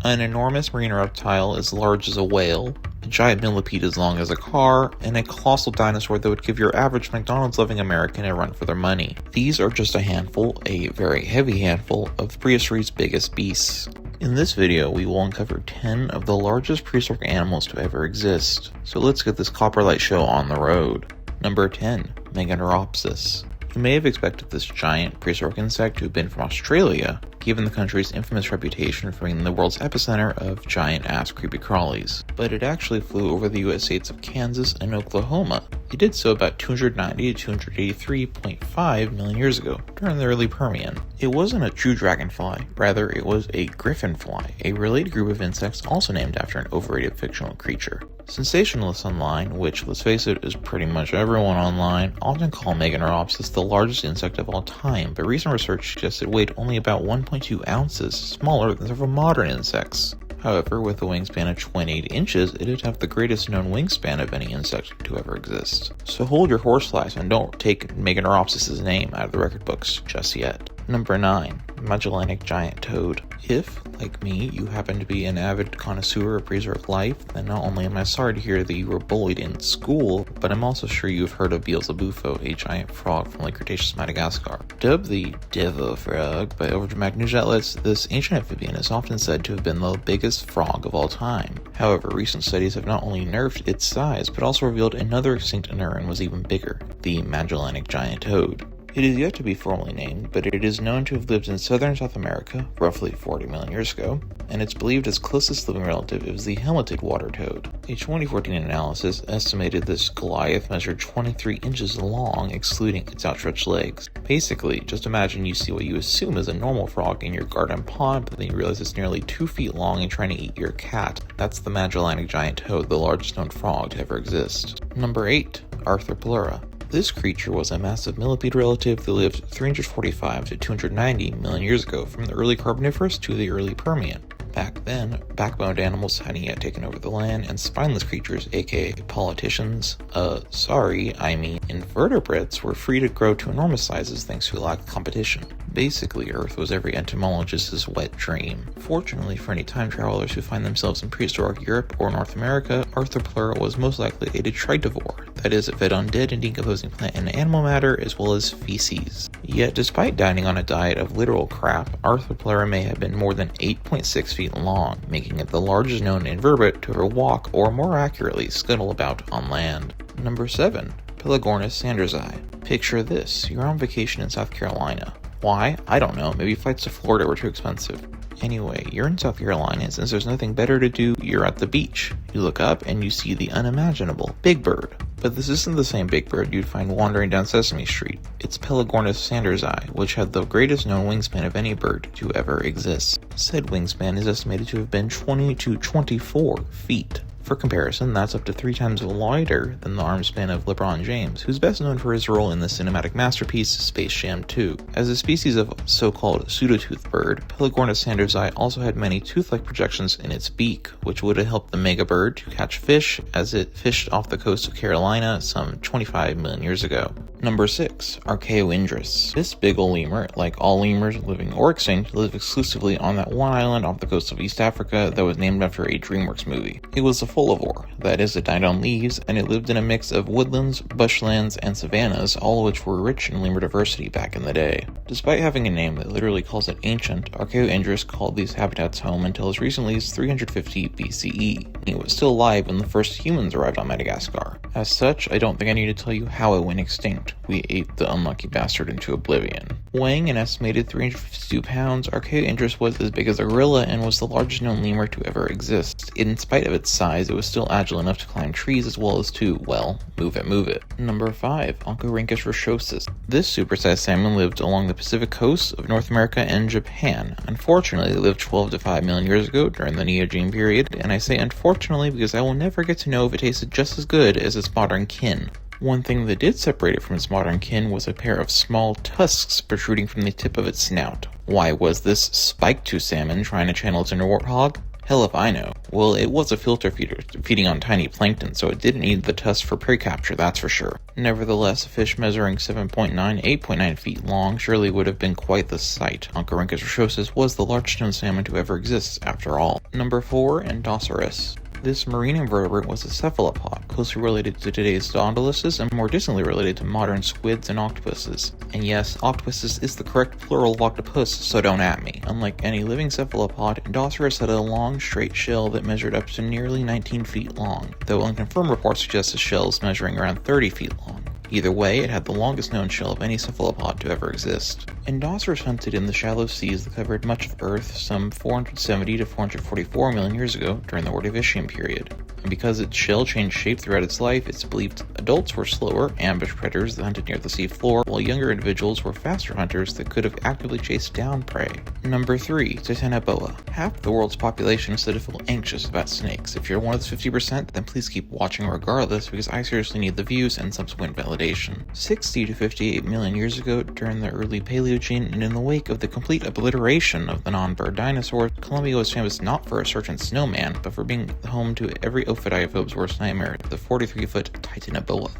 An enormous marine reptile as large as a whale, a giant millipede as long as a car, and a colossal dinosaur that would give your average McDonald's-loving American a run for their money. These are just a handful, a very heavy handful, of prehistory's biggest beasts. In this video, we will uncover 10 of the largest prehistoric animals to ever exist. So let's get this copperlight show on the road. Number 10. Meganeropsis. You may have expected this giant prehistoric insect to have been from Australia, given the country's infamous reputation for being the world's epicenter of giant-ass creepy crawlies. But it actually flew over the US states of Kansas and Oklahoma. It did so about 290 to 283.5 million years ago, during the early Permian. It wasn't a true dragonfly, rather it was a griffinfly, a related group of insects also named after an overrated fictional creature. Sensationalists online, which, let's face it, is pretty much everyone online, often call Meganeropsis the largest insect of all time, but recent research suggests it weighed only about 1.2 ounces, smaller than several modern insects. However, with a wingspan of 28 inches, it would have the greatest known wingspan of any insect to ever exist. So hold your horseflies and don't take Meganeropsis' name out of the record books just yet. Number 9. Magellanic Giant Toad. If, like me, you happen to be an avid connoisseur of prehistoric life, then not only am I sorry to hear that you were bullied in school, but I'm also sure you've heard of Beelzebufo, a giant frog from late Cretaceous Madagascar. Dubbed the Devil Frog by overdramatic news outlets, this ancient amphibian is often said to have been the biggest frog of all time. However, recent studies have not only nerfed its size, but also revealed another extinct aneurin was even bigger, the Magellanic Giant Toad. It is yet to be formally named, but it is known to have lived in southern South America, roughly 40 million years ago, and it's believed its closest living relative is the helmeted water toad. A 2014 analysis estimated this Goliath measured 23 inches long, excluding its outstretched legs. Basically, just imagine you see what you assume is a normal frog in your garden pond, but then you realize it's nearly 2 feet long and trying to eat your cat. That's the Magellanic Giant Toad, the largest known frog to ever exist. Number 8. Arthropleura. This creature was a massive millipede relative that lived 345 to 290 million years ago, from the early Carboniferous to the early Permian. Back then, backboned animals hadn't yet taken over the land, and spineless creatures, aka politicians, invertebrates, were free to grow to enormous sizes thanks to a lack of competition. Basically, Earth was every entomologist's wet dream. Fortunately for any time travelers who find themselves in prehistoric Europe or North America, Arthropleura was most likely a detritivore, that is, it fed on dead and decomposing plant and animal matter as well as feces. Yet, despite dining on a diet of literal crap, Arthropleura may have been more than 8.6 feet long, making it the largest known invertebrate to ever walk, or more accurately, scuttle about on land. Number 7. Pelagornis sandersi. Picture this, you're on vacation in South Carolina. Why? I don't know, maybe flights to Florida were too expensive. Anyway, you're in South Carolina, and since there's nothing better to do, you're at the beach. You look up and you see the unimaginable Big Bird. But this isn't the same Big Bird you'd find wandering down Sesame Street. It's Pelagornis sandersi, which had the greatest known wingspan of any bird to ever exist. Said wingspan is estimated to have been 20 to 24 feet. For comparison, that's up to 3 times wider than the arm span of LeBron James, who's best known for his role in the cinematic masterpiece Space Jam 2. As a species of so-called pseudotooth bird, Pelagornis sandersi also had many tooth-like projections in its beak, which would have helped the mega bird to catch fish as it fished off the coast of Carolina some 25 million years ago. Number 6. Archaeoindris. This big ol' lemur, like all lemurs living or extinct, lived exclusively on that one island off the coast of East Africa that was named after a DreamWorks movie. It was a folivore, that is, it dined on leaves, and it lived in a mix of woodlands, bushlands, and savannas, all of which were rich in lemur diversity back in the day. Despite having a name that literally calls it ancient, Archaeoindris called these habitats home until as recently as 350 BCE. It was still alive when the first humans arrived on Madagascar. As such, I don't think I need to tell you how it went extinct. We ate the unlucky bastard into oblivion. Weighing an estimated 352 pounds, Archaeoindris was as big as a gorilla and was the largest known lemur to ever exist. In spite of its size, it was still agile enough to climb trees as well as to, well, move it. Number 5. Oncorhynchus rochosus. This supersized salmon lived along the Pacific coast of North America and Japan. Unfortunately, it lived 12 to 5 million years ago during the Neogene period, and I say unfortunately because I will never get to know if it tasted just as good as its modern kin. One thing that did separate it from its modern kin was a pair of small tusks protruding from the tip of its snout. Why was this spike-tooth salmon trying to channel its inner warthog? Hell if I know. Well, it was a filter feeder, feeding on tiny plankton, so it didn't need the tusk for prey capture, that's for sure. Nevertheless, a fish measuring 7.9, 8.9 feet long surely would have been quite the sight. Oncorhynchus rochosus was the largest known salmon to ever exist, after all. Number 4, Endoceras. This marine invertebrate was a cephalopod, closely related to today's Daundaluses and more distantly related to modern squids and octopuses. And yes, octopuses is the correct plural of octopus, so don't at me. Unlike any living cephalopod, Endoceras had a long, straight shell that measured up to nearly 19 feet long, though unconfirmed reports suggest the shells measuring around 30 feet long. Either way, it had the longest known shell of any cephalopod to ever exist. Endoceras hunted in the shallow seas that covered much of Earth some 470 to 444 million years ago during the Ordovician period. And because its shell changed shape throughout its life, it's believed adults were slower, ambush predators that hunted near the sea floor, while younger individuals were faster hunters that could have actively chased down prey. Number 3, Titanoboa. Half the world's population is said to feel anxious about snakes. If you're one of the 50%, then please keep watching regardless, because I seriously need the views and subsequent validation. 60 to 58 million years ago, during the early Paleogene, and in the wake of the complete obliteration of the non-bird dinosaurs, Colombia was famous not for a certain snowman, but for being home to every ophidiophob's worst nightmare, the 43-foot Titanoboa.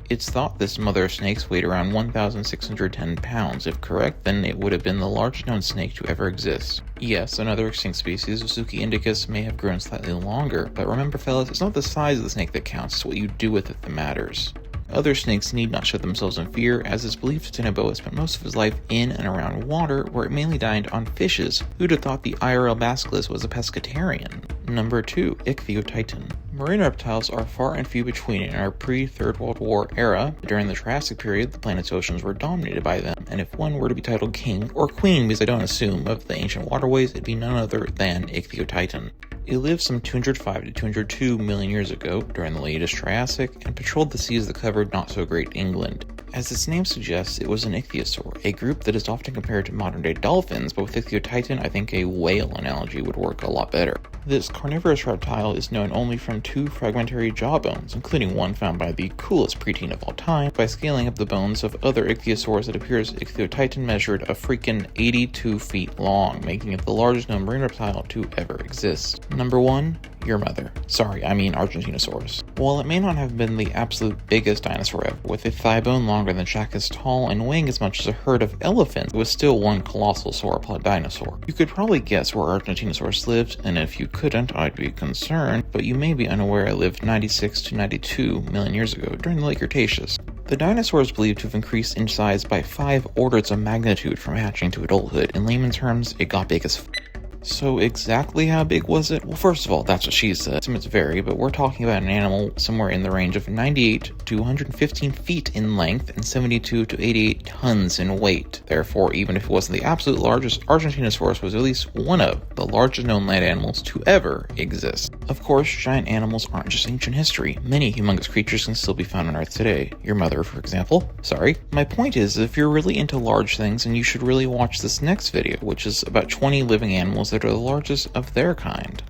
It's thought this mother of snakes weighed around 1,610 pounds. If correct, then it would have been the largest known snake to ever exist. Yes, another extinct species, Vasuki indicus, may have grown slightly longer, but remember fellas, it's not the size of the snake that counts, it's what you do with it that matters. Other snakes need not show themselves in fear, as it's believed Titanoboa spent most of his life in and around water, where it mainly dined on fishes. Who'd have thought the IRL basilisk was a pescatarian? Number 2, Ichthyotitan. Marine reptiles are far and few between in our pre-Third World War era. During the Triassic period, the planet's oceans were dominated by them, and if one were to be titled king, or queen because I don't assume, of the ancient waterways, it'd be none other than Ichthyotitan. It lived some 205 to 202 million years ago, during the latest Triassic, and patrolled the seas that covered not-so-great England. As its name suggests, it was an ichthyosaur, a group that is often compared to modern-day dolphins, but with Ichthyotitan, I think a whale analogy would work a lot better. This carnivorous reptile is known only from 2 fragmentary jawbones, including one found by the coolest preteen of all time. By scaling up the bones of other ichthyosaurs, it appears Ichthyotitan measured a freaking 82 feet long, making it the largest known marine reptile to ever exist. Number 1, your mother. Sorry, I mean Argentinosaurus. While it may not have been the absolute biggest dinosaur ever, with a thigh bone longer than Shaka's tall and weighing as much as a herd of elephants, it was still one colossal sauropod dinosaur. You could probably guess where Argentinosaurus lived, and if you couldn't, I'd be concerned, but you may be unaware it lived 96 to 92 million years ago during the late Cretaceous. The dinosaur is believed to have increased in size by 5 orders of magnitude from hatching to adulthood. In layman's terms, it got big as So exactly how big was it? Well, first of all, that's what she said. Estimates vary, but we're talking about an animal somewhere in the range of 98 to 115 feet in length and 72 to 88 tons in weight. Therefore, even if it wasn't the absolute largest, Argentinosaurus was at least one of the largest known land animals to ever exist. Of course, giant animals aren't just ancient history. Many humongous creatures can still be found on Earth today. Your mother, for example. Sorry. My point is, if you're really into large things, then you should really watch this next video, which is about 20 living animals that are the largest of their kind.